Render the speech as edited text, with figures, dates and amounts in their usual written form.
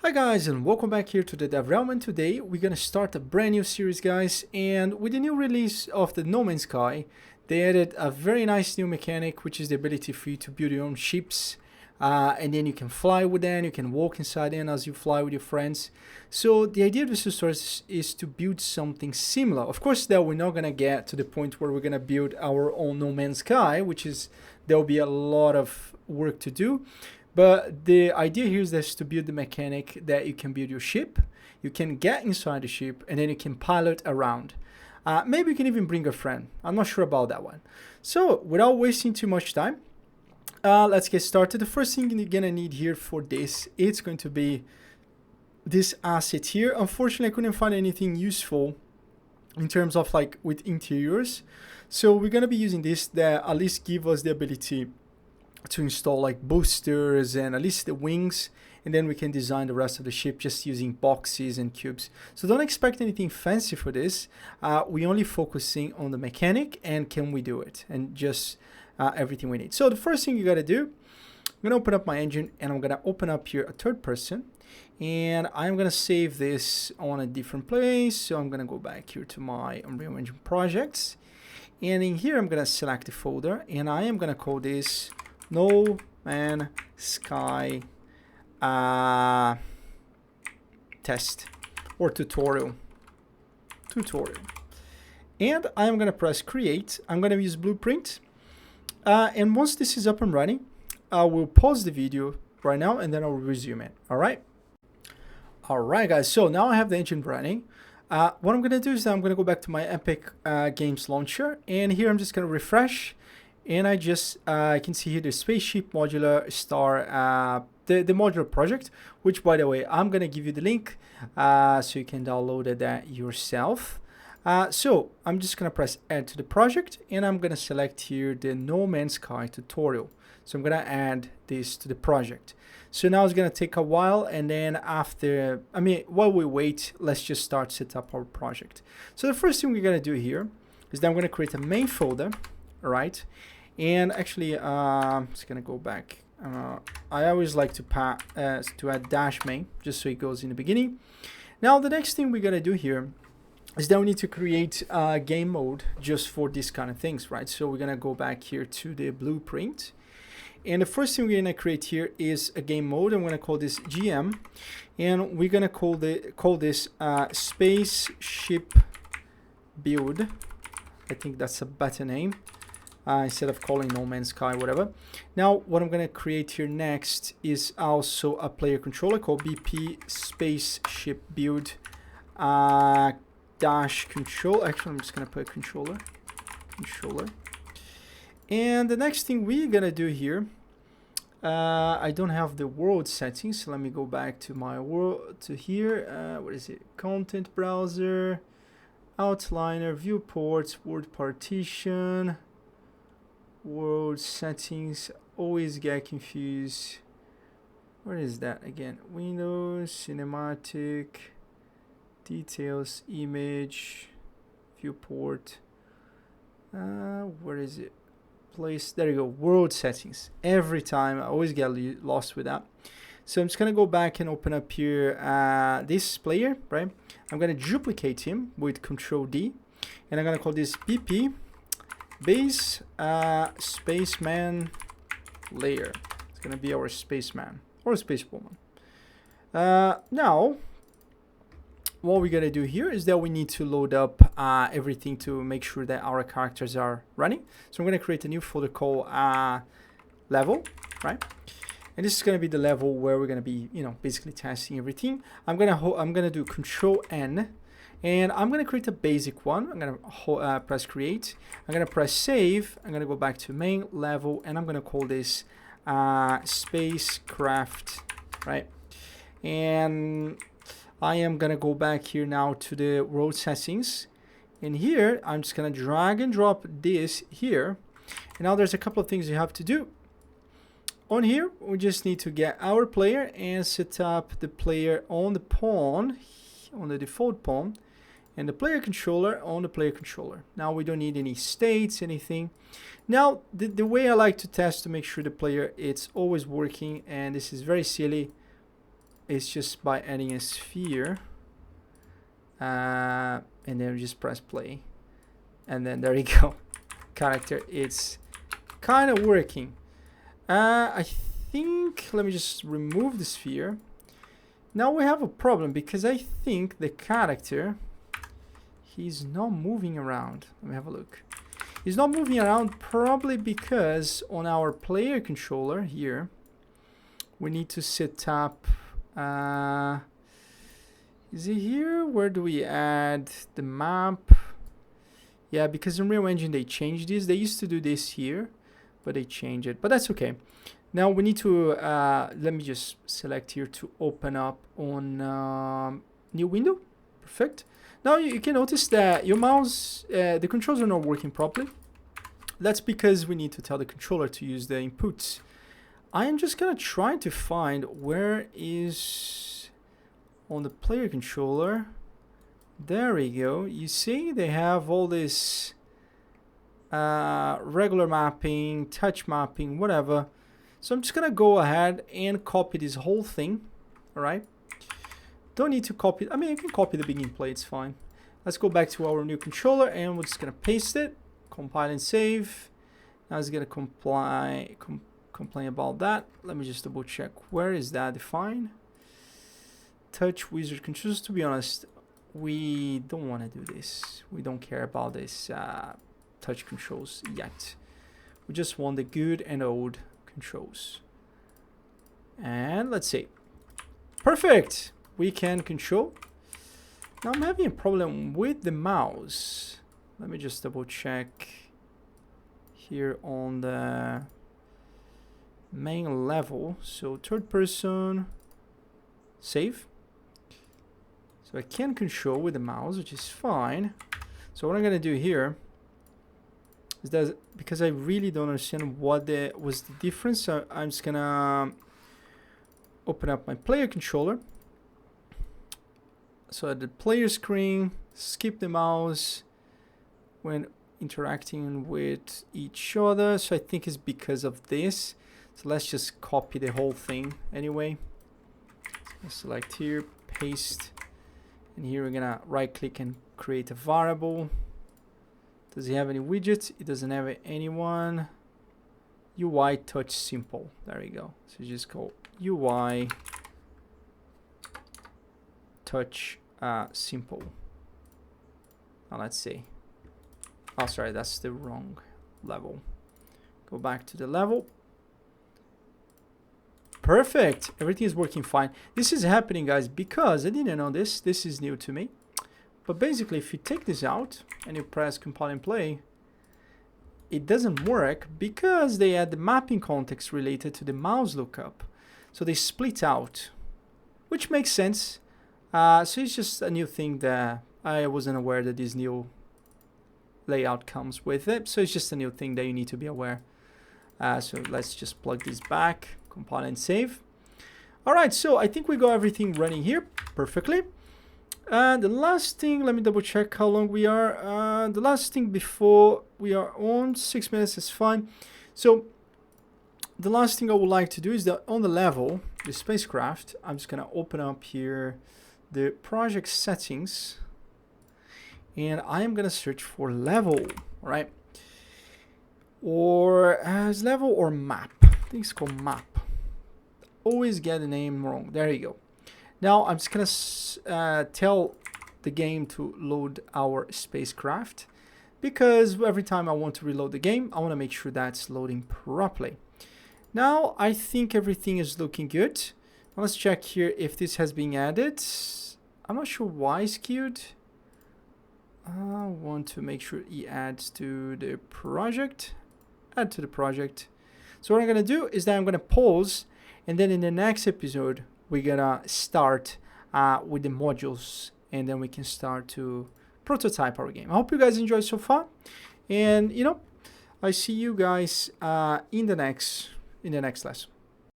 Hi guys, and welcome back here to the Dev Realm, and today we're gonna start a brand new series, guys. And with the new release of the No Man's Sky, they added a very nice new mechanic, which is the ability for you to build your own ships, and then you can fly with them, you can walk inside them as you fly with your friends. So the idea of this resource is to build something similar. Of course, that we're not gonna get to the point where we're gonna build our own No Man's Sky, which is there'll be a lot of work to do. But the idea here is this, to build the mechanic that you can build your ship, you can get inside the ship, and then you can pilot around. Maybe you can even bring a friend. I'm not sure about that one. So without wasting too much time, let's get started. The first thing you're gonna need here for this, it's going to be this asset here. Unfortunately, I couldn't find anything useful in terms of like with interiors. So we're gonna be using this that at least give us the ability to install like boosters and at least the wings, and then we can design the rest of the ship just using boxes and cubes. So don't expect anything fancy for this. We're only focusing on the mechanic and can we do it, and just everything we need. So the first thing you got to do, I'm gonna open up my engine and I'm gonna open up here a third person, and I'm gonna save this on a different place. So I'm gonna go back here to my Unreal Engine projects, and in here I'm gonna select the folder, and I am gonna call this No Man's Sky test or tutorial. And I'm gonna press create. I'm gonna use blueprint, and once this is up and running, I will pause the video right now and then I'll resume it. All right, guys, so now I have the engine running. What I'm gonna do is that I'm gonna go back to my Epic Games launcher, and here I'm just gonna refresh. And I just can see here the Spaceship Modular Star, the modular project, which, by the way, I'm going to give you the link so you can download that yourself. So I'm just going to press add to the project, and I'm going to select here the No Man's Sky tutorial. So I'm going to add this to the project. So now it's going to take a while, and then while we wait, let's just start set up our project. So the first thing we're going to do here is that I'm going to create a main folder. All right, and actually I'm just gonna go back. I always like to add dash main just so it goes in the beginning. Now the next thing we're gonna do here is that we need to create a game mode just for these kind of things, right? So we're gonna go back here to the blueprint, and the first thing we're gonna create here is a game mode. I'm gonna call this GM, and we're gonna call this Spaceship Build. I think that's a better name. Instead of calling No Man's Sky, whatever. Now, what I'm going to create here next is also a player controller called BP Spaceship Build dash control. Actually, I'm just going to put controller. And the next thing we're going to do here, I don't have the world settings, so let me go back to my world, to here. What is it? Content browser, outliner, viewports, word partition, world settings. Always get confused. Where is that again? Windows, cinematic, details, image, viewport. Where is it? Place. There you go. World settings. Every time I always get lost with that. So I'm just gonna go back and open up here this player, right? I'm gonna duplicate him with Control D, and I'm gonna call this BP base spaceman layer. It's gonna be our spaceman or spacewoman. Now what we're gonna do here is that we need to load up everything to make sure that our characters are running. So I'm gonna create a new folder called level, right? And this is gonna be the level where we're gonna be, basically testing everything. I'm gonna do Control N, and I'm gonna create a basic one. I'm gonna press create. I'm gonna press save. I'm gonna go back to main level, and I'm gonna call this spacecraft, right? And I am gonna go back here now to the world settings, and here I'm just gonna drag and drop this here. And now there's a couple of things you have to do. On here, we just need to get our player and set up the player on the pawn, on the default pawn, and the player controller on the player controller. Now we don't need any states, anything. Now the way I like to test to make sure the player it's always working, and this is very silly, is just by adding a sphere, and then just press play, and then there you go. Character, it's kind of working. I think, let me just remove the sphere. Now we have a problem because I think the character, he's not moving around. Let me have a look. He's not moving around probably because on our player controller here, we need to set up, is it here? Where do we add the map? Yeah, because in Unreal Engine they changed this. They used to do this here, but they changed it. But that's okay. Now we need to, let me just select here to open up on new window. Perfect. Now you can notice that your mouse, the controls are not working properly. That's because we need to tell the controller to use the inputs. I am just gonna try to find where is on the player controller. There we go. You see they have all this regular mapping, touch mapping, whatever. So I'm just gonna go ahead and copy this whole thing. Alright. Don't need to copy, I mean you can copy the begin play, it's fine. Let's go back to our new controller and we're just gonna paste it, compile and save. Now it's gonna complain about that. Let me just double check, where is that defined? Touch wizard controls. To be honest, we don't want to do this. We don't care about this touch controls yet. We just want the good and old controls. And let's see. Perfect. We can control. Now I'm having a problem with the mouse. Let me just double check here on the main level. So third person, save. So I can control with the mouse, which is fine. So what I'm gonna do here is that, because I really don't understand what was the difference, so I'm just gonna open up my player controller. So at the player screen, skip the mouse when interacting with each other. So I think it's because of this. So let's just copy the whole thing anyway. So select here, paste, and here we're gonna right click and create a variable. Does it have any widgets? It doesn't have anyone. UI touch simple. There we go. So you just go UI touch simple. Now let's see. Oh, sorry, that's the wrong level. Go back to the level. Perfect. Everything is working fine. This is happening, guys, because I didn't know this. This is new to me. But basically, if you take this out and you press compile and play, it doesn't work because they add the mapping context related to the mouse lookup. So they split out, which makes sense. So it's just a new thing that I wasn't aware that this new layout comes with it. So it's just a new thing that you need to be aware. So let's just plug this back, compile and save. All right, so I think we got everything running here perfectly. The last thing, let me double check how long we are. The last thing before we are on 6 minutes is fine. So the last thing I would like to do is that on the level, the spacecraft, I'm just gonna open up here the project settings, and I am gonna search for level, right? Or as level or map. I think it's called map. Always get the name wrong. There you go. Now I'm just gonna tell the game to load our spacecraft, because every time I want to reload the game, I want to make sure that's loading properly. Now I think everything is looking good. Now let's check here if this has been added. I'm not sure why it's queued. I want to make sure it adds to the project. Add to the project. So what I'm gonna do is that I'm gonna pause, and then in the next episode we're gonna start with the modules, and then we can start to prototype our game. I hope you guys enjoyed so far, and I see you guys in the next lesson.